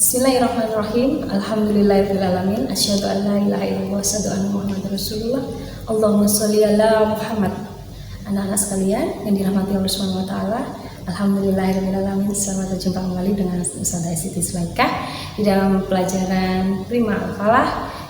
Bismillahirrahmanirrahim. Alhamdulillahirrahmanirrahim. Asyhadu an la ilaha illallah wa asyhadu anna Muhammadar Rasulullah. Allahumma sholli ala Muhammad. Anak-anak sekalian yang dirahmati Allah Subhanahu wa taala, alhamdulillahirrahmanirrahim. Selamat berjumpa kembali dengan Ustazah Siti Zulaikha di dalam pelajaran Prima Al-Falah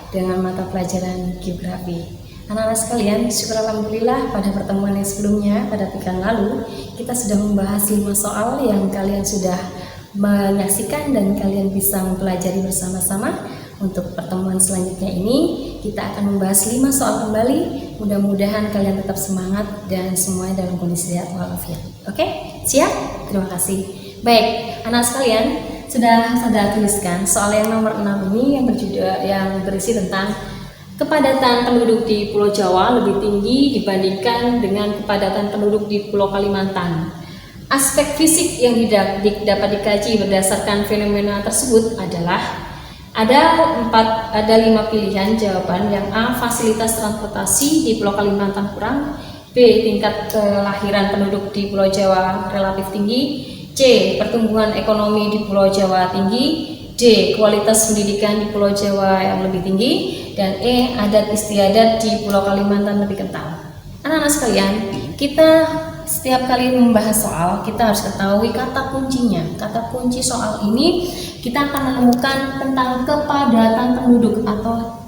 dengan mata pelajaran geografi. Anak-anak sekalian, syukur alhamdulillah pada pertemuan yang sebelumnya pada pekan lalu kita sudah membahas 5 soal yang kalian sudah menyaksikan dan kalian bisa mempelajari bersama-sama. Untuk pertemuan selanjutnya ini kita akan membahas 5 soal kembali. Mudah-mudahan kalian tetap semangat dan semuanya dalam kondisi sehat walafiat. Oke, siap? Terima kasih. Baik, anak sekalian, sudah saya tuliskan soal yang nomor 6 ini yang berisi tentang kepadatan penduduk di Pulau Jawa lebih tinggi dibandingkan dengan kepadatan penduduk di Pulau Kalimantan. Aspek fisik yang dapat dikaji berdasarkan fenomena tersebut adalah ada 5 pilihan jawaban. Yang A, fasilitas transportasi di Pulau Kalimantan kurang. B, tingkat kelahiran penduduk di Pulau Jawa relatif tinggi. C, pertumbuhan ekonomi di Pulau Jawa tinggi. D, kualitas pendidikan di Pulau Jawa yang lebih tinggi. Dan E, adat istiadat di Pulau Kalimantan lebih kental. Anak-anak sekalian, kita setiap kali membahas soal kita harus ketahui kata kuncinya. Kata kunci soal ini kita akan menemukan tentang kepadatan penduduk atau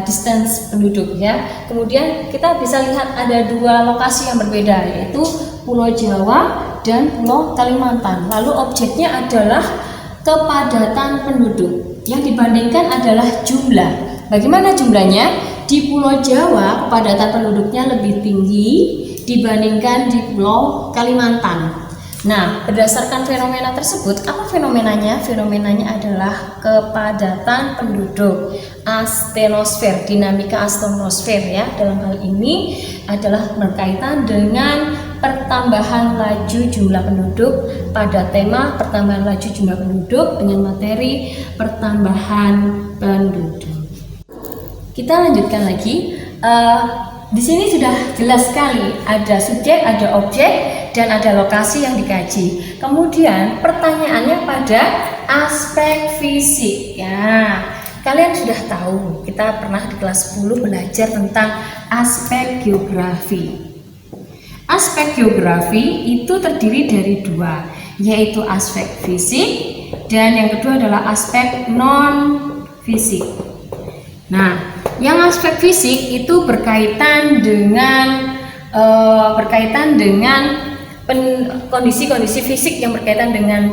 distance penduduk ya. Kemudian kita bisa lihat ada 2 lokasi yang berbeda, yaitu Pulau Jawa dan Pulau Kalimantan. Lalu objeknya adalah kepadatan penduduk. Yang dibandingkan adalah jumlah. Bagaimana jumlahnya? Di Pulau Jawa kepadatan penduduknya lebih tinggi dibandingkan di Pulau Kalimantan. Nah, berdasarkan fenomena tersebut, apa fenomenanya? Fenomenanya adalah kepadatan penduduk, astenosfer, dinamika astenosfer ya. Dalam hal ini adalah berkaitan dengan pertambahan laju jumlah penduduk pada tema pertambahan laju jumlah penduduk dengan materi pertambahan penduduk. Kita lanjutkan lagi. Di sini sudah jelas sekali ada subjek, ada objek, dan ada lokasi yang dikaji. Kemudian pertanyaannya pada aspek fisik. Ya, kalian sudah tahu, kita pernah di kelas 10 belajar tentang aspek geografi. Aspek geografi itu terdiri dari 2, yaitu aspek fisik dan yang kedua adalah aspek non-fisik. Nah, yang aspek fisik itu berkaitan dengan kondisi-kondisi fisik yang berkaitan dengan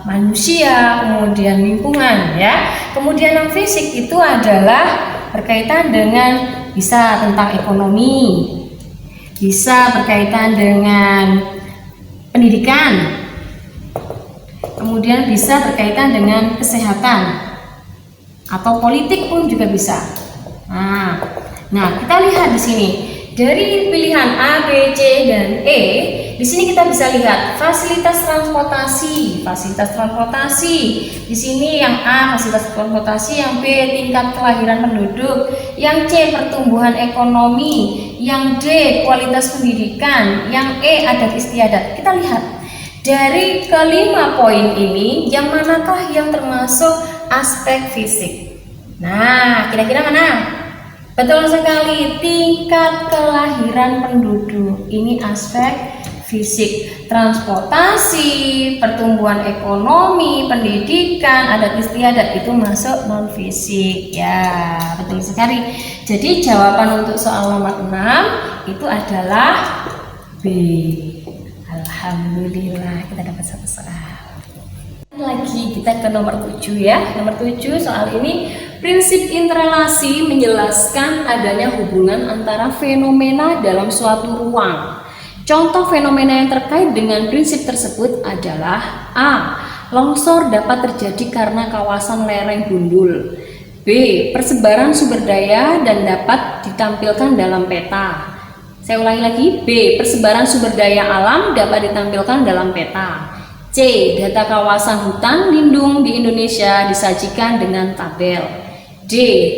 manusia, kemudian lingkungan ya. Kemudian yang fisik itu adalah berkaitan dengan bisa tentang ekonomi, bisa berkaitan dengan pendidikan, kemudian bisa berkaitan dengan kesehatan atau politik pun juga bisa. Nah, kita lihat di sini dari pilihan A, B, C, dan E. Di sini kita bisa lihat fasilitas transportasi. Fasilitas transportasi di sini yang A fasilitas transportasi, yang B tingkat kelahiran penduduk, yang C pertumbuhan ekonomi, yang D kualitas pendidikan, yang E adat istiadat. Kita lihat dari kelima poin ini, yang manakah yang termasuk aspek fisik? Nah, kira-kira mana? Betul sekali, tingkat kelahiran penduduk. Ini aspek fisik. Transportasi, pertumbuhan ekonomi, pendidikan, adat istiadat itu masuk non fisik. Ya, betul sekali. Jadi jawaban untuk soal nomor 6 itu adalah B. Alhamdulillah kita dapat 1 soal. Lagi kita ke nomor 7 ya. Nomor 7 soal ini, prinsip interrelasi menjelaskan adanya hubungan antara fenomena dalam suatu ruang. Contoh fenomena yang terkait dengan prinsip tersebut adalah A. Longsor dapat terjadi karena kawasan lereng gundul. B. Persebaran sumber daya dan dapat ditampilkan dalam peta. Saya ulangi lagi, B. Persebaran sumber daya alam dapat ditampilkan dalam peta. C. Data kawasan hutan lindung di Indonesia disajikan dengan tabel. D.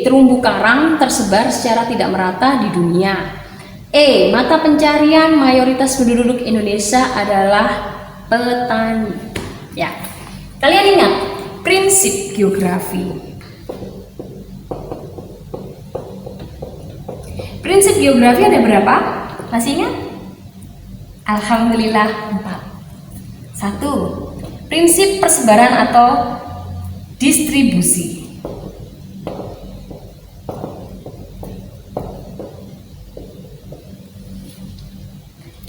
Terumbu karang tersebar secara tidak merata di dunia. E. Mata pencarian mayoritas penduduk Indonesia adalah petani. Ya, kalian ingat prinsip geografi. Prinsip geografi ada berapa? Masih ingat? Alhamdulillah 4. 1. Prinsip persebaran atau distribusi.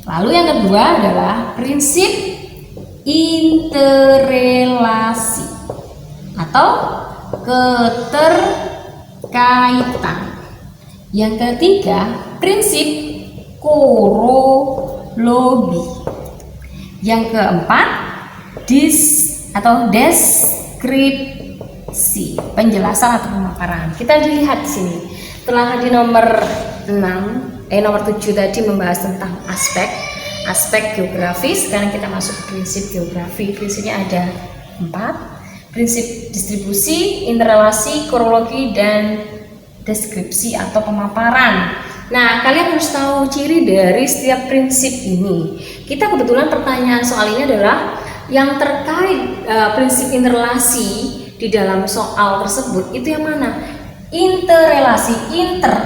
Lalu yang kedua adalah prinsip interrelasi atau keterkaitan. Yang ketiga, prinsip korologi. Yang keempat, deskripsi, penjelasan atau pemaparan. Kita dilihat di sini. Setelah di nomor 7 tadi membahas tentang aspek geografis, sekarang kita masuk prinsip geografi. Prinsipnya ada 4. Prinsip distribusi, interrelasi, korologi, dan deskripsi atau pemaparan. Nah, kalian harus tahu ciri dari setiap prinsip ini. Kita kebetulan pertanyaan soal ini adalah yang terkait prinsip interrelasi di dalam soal tersebut itu yang mana? Interrelasi,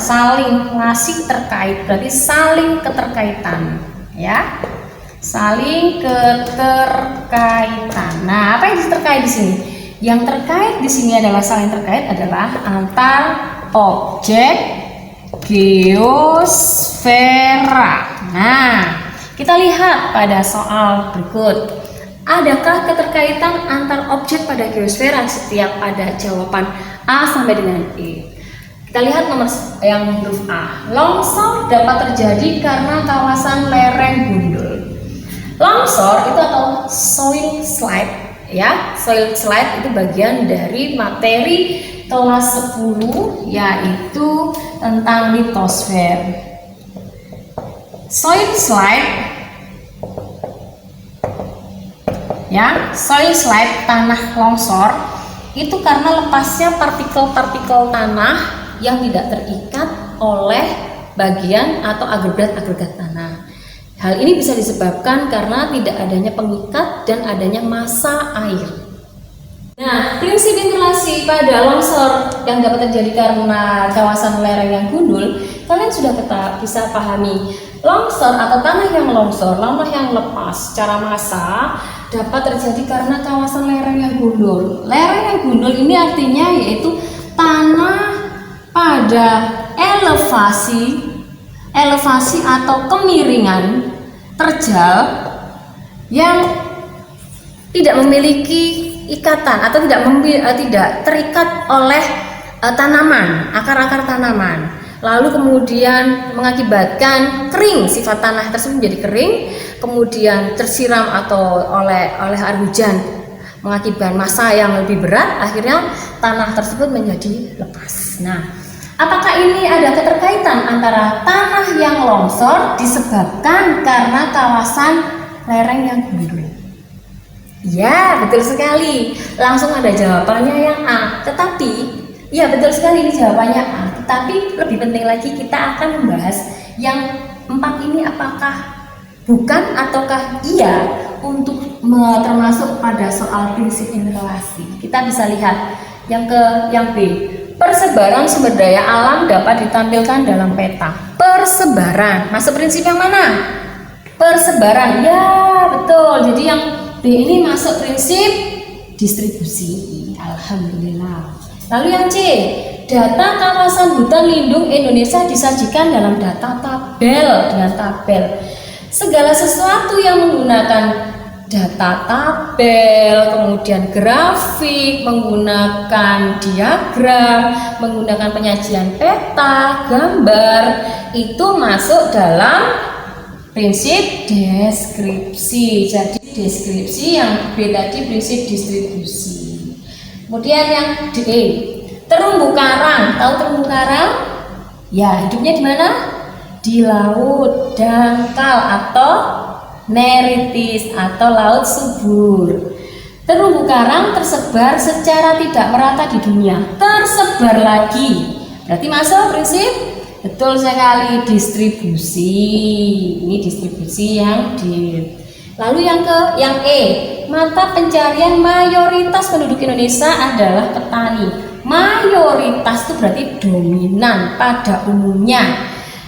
saling, relasi terkait, berarti saling keterkaitan, ya. Saling keterkaitan. Nah, apa yang terkait di sini? Yang terkait di sini adalah saling terkait adalah antar objek geosfera. Nah, kita lihat pada soal berikut. Adakah keterkaitan antar objek pada geosfera? Setiap ada jawaban A sampai dengan E. Kita lihat nomor yang huruf A. Longsor dapat terjadi karena kawasan lereng gundul. Longsor itu atau soil slide, ya. Soil slide itu bagian dari materi kelas 10, yaitu tentang litosfer. Soil slide, ya, soil slide, tanah longsor itu karena lepasnya partikel-partikel tanah yang tidak terikat oleh bagian atau agregat-agregat tanah. Hal ini bisa disebabkan karena tidak adanya pengikat dan adanya massa air. Nah, prinsip interrelasi pada longsor yang dapat terjadi karena kawasan lereng yang gundul, kalian sudah bisa pahami. Longsor atau tanah yang longsor, tanah yang lepas secara massa dapat terjadi karena kawasan lereng yang gundul. Lereng yang gundul ini artinya yaitu tanah pada elevasi atau kemiringan terjal yang tidak memiliki ikatan atau tidak terikat oleh tanaman, akar-akar tanaman. Lalu kemudian mengakibatkan kering, sifat tanah tersebut menjadi kering, kemudian tersiram atau oleh air hujan mengakibatkan massa yang lebih berat, akhirnya tanah tersebut menjadi lepas. Nah, apakah ini ada keterkaitan antara tanah yang longsor disebabkan karena kawasan lereng yang gundul? Ya, betul sekali. Langsung ada jawabannya yang A. Tetapi, ya betul sekali ini jawabannya A. Tetapi lebih penting lagi kita akan membahas yang 4 ini apakah bukan ataukah iya untuk termasuk pada soal prinsip interrelasi. Kita bisa lihat yang B. Persebaran sumber daya alam dapat ditampilkan dalam peta. Persebaran masuk prinsip yang mana? Persebaran, ya betul. Jadi yang B ini masuk prinsip distribusi. Alhamdulillah. Lalu yang C, data kawasan hutan lindung Indonesia disajikan dalam data tabel dengan tabel. Segala sesuatu yang menggunakan data tabel, kemudian grafik, menggunakan diagram, menggunakan penyajian peta, gambar, itu masuk dalam prinsip deskripsi. Jadi deskripsi, yang B tadi prinsip distribusi. Kemudian yang D, terumbu karang. Tahu terumbu karang? Ya, hidupnya di mana? Di laut dangkal atau neritis atau laut subur. Terumbu karang tersebar secara tidak merata di dunia. Tersebar lagi. Berarti masuk prinsip? Betul sekali, distribusi. Ini distribusi yang D. Lalu yang E, mata pencarian mayoritas penduduk Indonesia adalah petani. Mayoritas itu berarti dominan pada umumnya.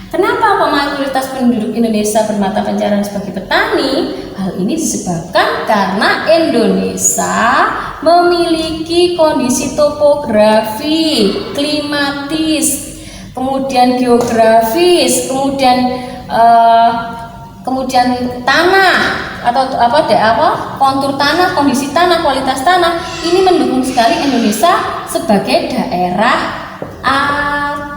Kenapa kok mayoritas penduduk Indonesia bermata pencarian sebagai petani? Hal ini disebabkan karena Indonesia memiliki kondisi topografi, klimatis, kemudian geografis, kemudian tanah atau kontur tanah, kondisi tanah, kualitas tanah ini mendukung sekali Indonesia sebagai daerah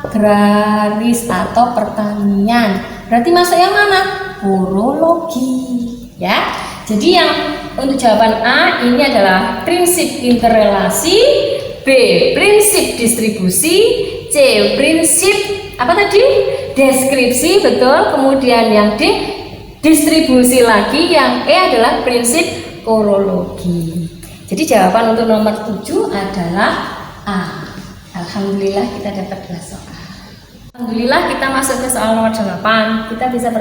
agraris atau pertanian. Berarti masuk yang mana? Urologi, ya. Jadi yang untuk jawaban A ini adalah prinsip interrelasi, B prinsip distribusi, C prinsip apa tadi? Deskripsi, betul. Kemudian yang D distribusi lagi, yang E adalah prinsip urologi. Jadi jawaban untuk nomor 7 adalah A. Alhamdulillah kita dapat 2 soal. Alhamdulillah kita masuk ke soal nomor 8.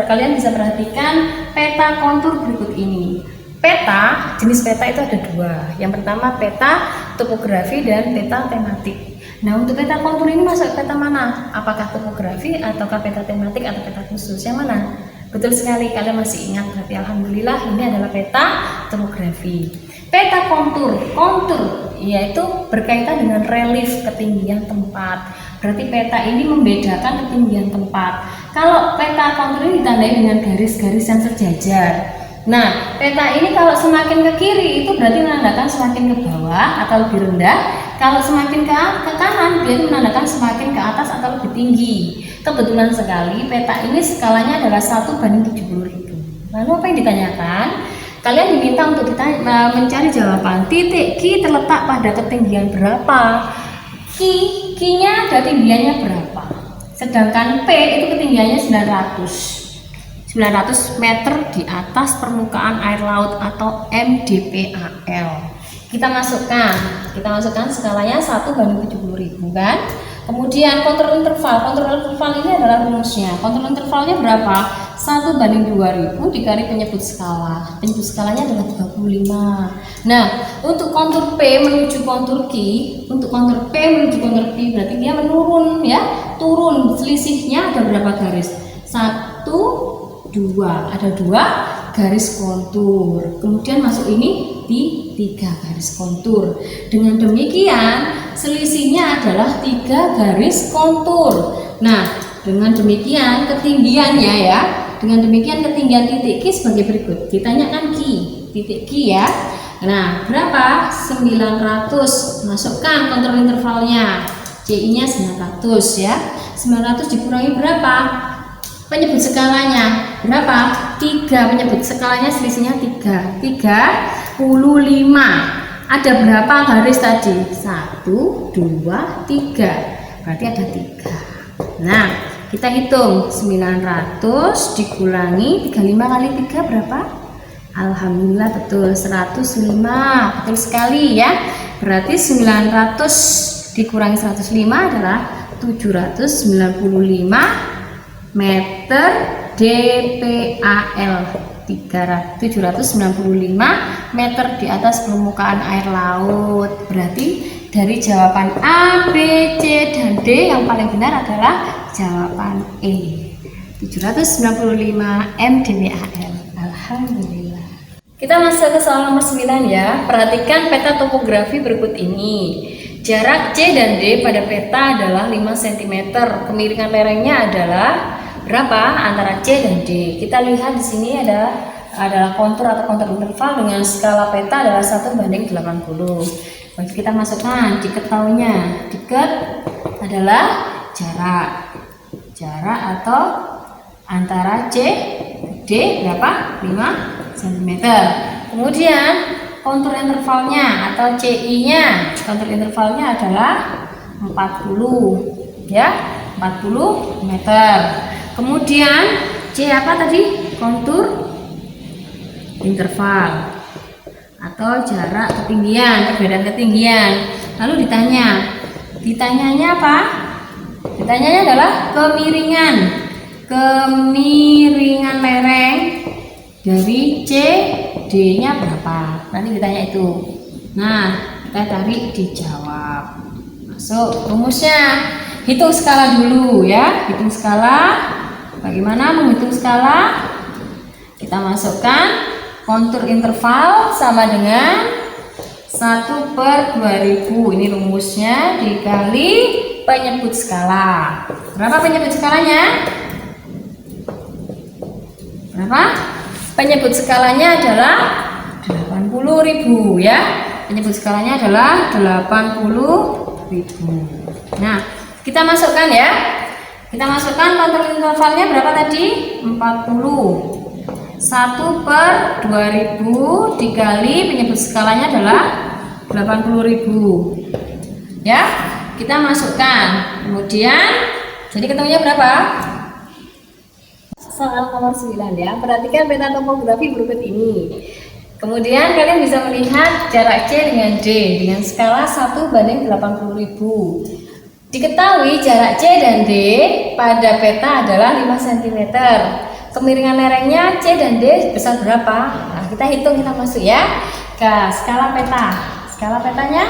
Kalian bisa perhatikan peta kontur berikut ini. Peta, jenis peta itu ada 2. Yang pertama peta topografi dan peta tematik. Nah, untuk peta kontur ini masuk peta mana? Apakah topografi ataukah peta tematik atau peta khusus? Yang mana? Betul sekali, kalian masih ingat. Berarti alhamdulillah ini adalah peta topografi. Peta kontur yaitu berkaitan dengan relief ketinggian tempat. Berarti peta ini membedakan ketinggian tempat. Kalau peta kontur ini ditandai dengan garis-garis yang sejajar. Nah, peta ini kalau semakin ke kiri itu berarti menandakan semakin ke bawah atau lebih rendah. Kalau semakin ke kanan berarti menandakan semakin ke atas atau lebih tinggi. Kebetulan sekali peta ini skalanya adalah 1/70.000. Lalu apa yang ditanyakan? Kalian diminta untuk mencari jawaban. Titik Q terletak pada ketinggian berapa? Q-nya ada tinggiannya berapa? Sedangkan P itu ketinggiannya 900 meter di atas permukaan air laut atau mdpal. Kita masukkan skalanya 1/70.000 kan? Kemudian kontrol interval ini adalah rumusnya. Kontrol intervalnya berapa? 1/2000 dikali penyebut skala. Penyebut skalanya adalah 35. Nah, untuk kontur P menuju kontur Q, berarti dia menurun ya, turun. Selisihnya ada berapa garis? 1, 2. Ada 2 garis kontur. Kemudian masuk ini di 3 garis kontur. Dengan demikian selisihnya adalah 3 garis kontur. Nah, dengan demikian ketinggiannya ya. Dengan demikian ketinggian titik Q sebagai berikut. Ditanyakan titik Q ya. Nah, berapa? 900. Masukkan kontrol intervalnya. CI-nya 900 ya. 900 dikurangi berapa? Penyebut skalanya berapa? 3. Penyebut skalanya selisihnya 3. 35. Ada berapa garis tadi? 1, 2, 3. Berarti ada 3. Nah, kita hitung 900 dikurangi 35 kali 3 berapa? Alhamdulillah betul 105. Betul sekali ya. Berarti 900 dikurangi 105 adalah 795 meter DPAL. 795 meter di atas permukaan air laut. Berarti dari jawaban A, B, C, dan D yang paling benar adalah jawaban E. 795 mdpal. Alhamdulillah. Kita masuk ke soal nomor 9 ya. Perhatikan peta topografi berikut ini. Jarak C dan D pada peta adalah 5 cm. Kemiringan lerengnya adalah berapa antara C dan D? Kita lihat di sini adalah kontur atau kontur interval dengan skala peta adalah 1/80. Bagi kita masukkan diket taunya. Diket adalah jarak atau antara C D berapa? 5 cm. Kemudian kontur intervalnya atau CI-nya, kontur intervalnya adalah 40 ya, 40 meter. Kemudian C apa tadi? Kontur interval atau jarak ketinggian, perbedaan ketinggian. Lalu ditanyanya apa? Ditanyanya adalah kemiringan lereng dari C D-nya berapa? Nanti ditanya itu. Nah, kita cari dijawab. Masuk rumusnya. Hitung skala dulu ya. Hitung skala. Bagaimana menghitung skala? Kita masukkan kontur interval sama dengan 1/2000. Ini rumusnya dikali penyebut skala. Berapa penyebut skalanya? Berapa? Penyebut skalanya adalah 80.000 ya. Penyebut skalanya /80.000. Nah, kita masukkan ya. Kita masukkan kontur intervalnya berapa tadi? 40. 1/2000 dikali penyebut skalanya adalah 80.000. Ya, kita masukkan. Kemudian jadi ketemunya berapa? Soal nomor 9 ya. Perhatikan peta topografi berikut ini. Kemudian kalian bisa melihat jarak C dengan D dengan skala 1/80.000. Diketahui jarak C dan D pada peta adalah 5 cm. Kemiringan lerengnya C dan D besar berapa? Nah, kita hitung, kita masuk ya ke skala peta. Skala petanya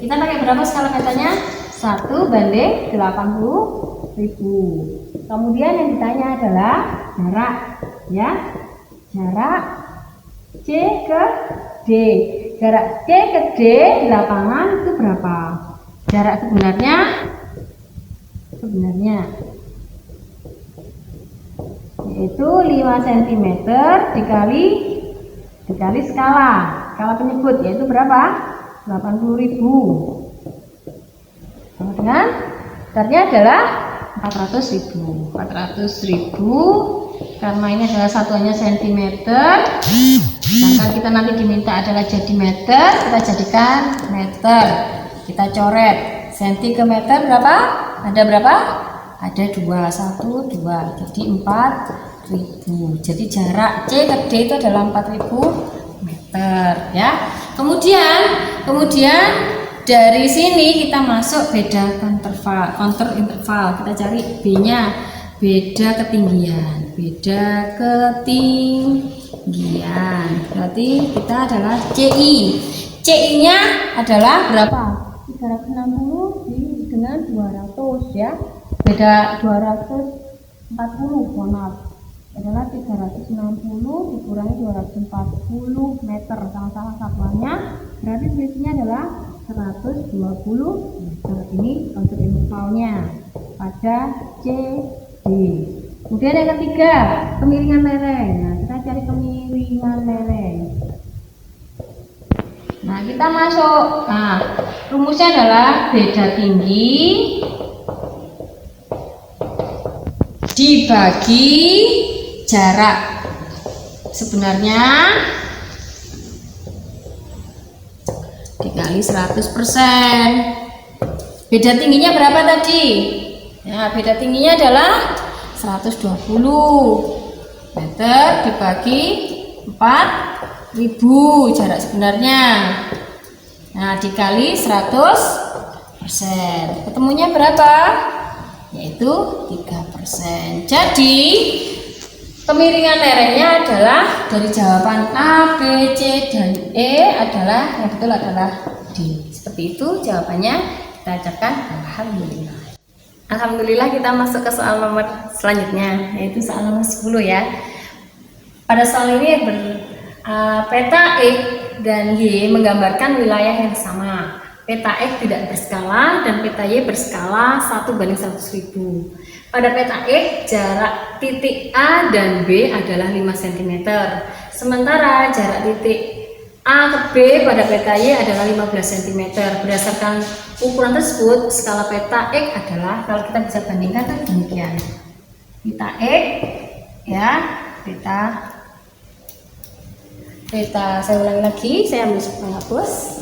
kita pakai berapa skala petanya? 1/80.000. Kemudian yang ditanya adalah jarak ya. Jarak C ke D. Jarak C ke D di lapangan itu berapa? Jarak sebenarnya yaitu 5 cm dikali skala penyebut yaitu berapa? 80.000. Sama dengan besarnya adalah 400.000. 400.000 karena ini adalah satuannya cm. Sedangkan kita nanti diminta adalah jadi meter, kita jadikan meter. Kita coret senti ke meter berapa? Ada berapa? Ada 2, 1, 2. Jadi 4.000. Jadi jarak C ke D itu adalah 4.000 meter ya. Kemudian dari sini kita masuk beda kontur interval. Kita cari B-nya, beda ketinggian. Berarti kita adalah CI. CI-nya adalah berapa? 360 dengan 200 ya. Beda 240, mohon maaf. Adalah 360 dikurangi 240 meter, sama-sama satuannya. Berarti selisihnya adalah 120 meter. Ini kontur intervalnya pada C D. Kemudian yang ketiga, kemiringan lereng. Nah, kita cari kemiringan lereng. Nah, kita masuk. Nah, rumusnya adalah beda tinggi dibagi jarak sebenarnya dikali 100%. Beda tingginya berapa tadi? Nah, beda tingginya adalah 120 meter dibagi 4.000 jarak sebenarnya. Nah, dikali 100%. Ketemunya berapa? Yaitu 3%. Jadi kemiringan lerengnya adalah dari jawaban A, B, C, dan E adalah yang betul adalah D. Seperti itu jawabannya. Kita ucapkan alhamdulillah. Alhamdulillah, kita masuk ke soal nomor selanjutnya, yaitu soal nomor 10 ya. Pada soal ini peta X dan Y menggambarkan wilayah yang sama. Peta X tidak berskala dan peta Y berskala 1/100.000. Pada peta X, jarak titik A dan B adalah 5 cm. Sementara jarak titik A ke B pada peta Y adalah 15 cm. Berdasarkan ukuran tersebut, skala peta X adalah, kalau kita bisa bandingkan kan demikian. Peta X ya, peta saya ulangi lagi, saya ambil penghapus.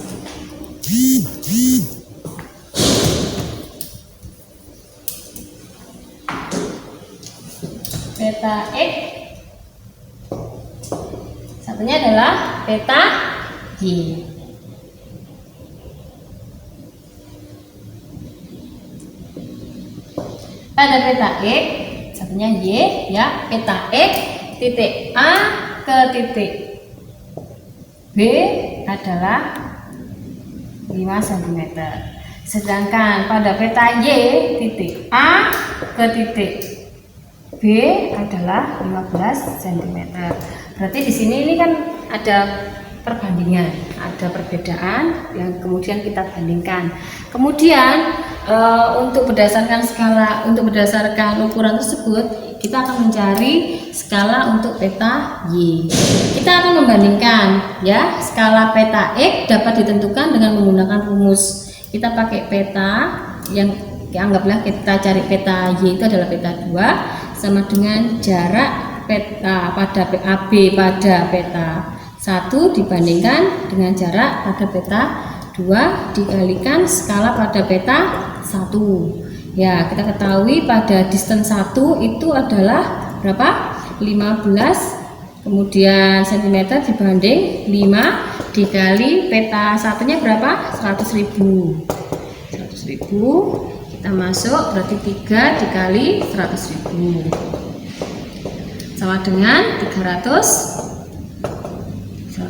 Peta X, satunya adalah peta Y. Pada peta X, satunya Y ya, peta X titik A ke titik B adalah 5 cm. Sedangkan pada peta Y, titik A ke titik B adalah 15 cm. Berarti di sini ini kan ada perbandingan, ada perbedaan yang kemudian kita bandingkan. Kemudian untuk berdasarkan skala, untuk berdasarkan ukuran tersebut, kita akan mencari skala untuk peta Y. Kita akan membandingkan ya, skala peta X dapat ditentukan dengan menggunakan rumus. Kita pakai peta yang anggaplah kita cari peta Y itu adalah peta 2 sama dengan jarak peta pada AB pada peta 1 dibandingkan dengan jarak pada peta 2 dikalikan skala pada peta 1. Ya, kita ketahui pada distance 1 itu adalah berapa? 15 kemudian cm dibanding 5 dikali peta satunya berapa? 100.000. 100.000 kita masuk berarti 3 dikali 100.000 sama dengan 300.000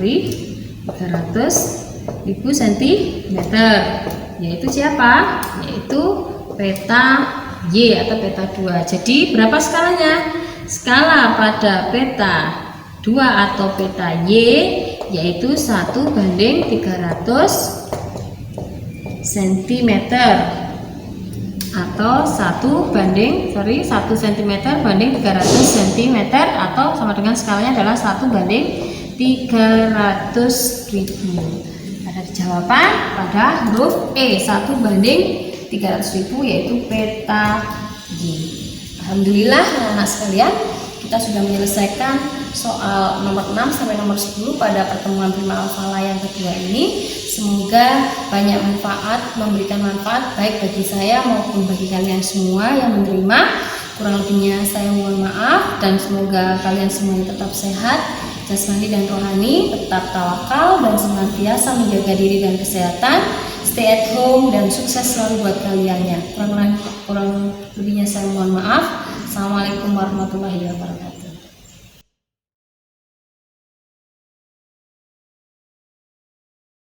cm, yaitu siapa? Yaitu peta Y atau peta 2. Jadi berapa skalanya? Skala pada peta 2 atau peta Y yaitu 1:300 cm atau 1 cm banding 300 cm atau sama dengan skalanya adalah 1:300.000. Ada jawaban pada huruf E, 1:300.000 yaitu peta Y. Alhamdulillah anak-anak sekalian, kita sudah menyelesaikan soal nomor 6 sampai nomor 10 pada pertemuan prima alfala yang kedua ini. Semoga banyak manfaat, memberikan manfaat baik bagi saya maupun bagi kalian semua yang menerima. Kurang lebihnya saya mohon maaf, dan semoga kalian semuanya tetap sehat jasmani dan rohani, tetap tawakal dan senantiasa menjaga diri dan kesehatan. Stay at home dan sukses selalu buat kaliannya. Kurang lebihnya saya mohon maaf. Assalamualaikum warahmatullahi wabarakatuh.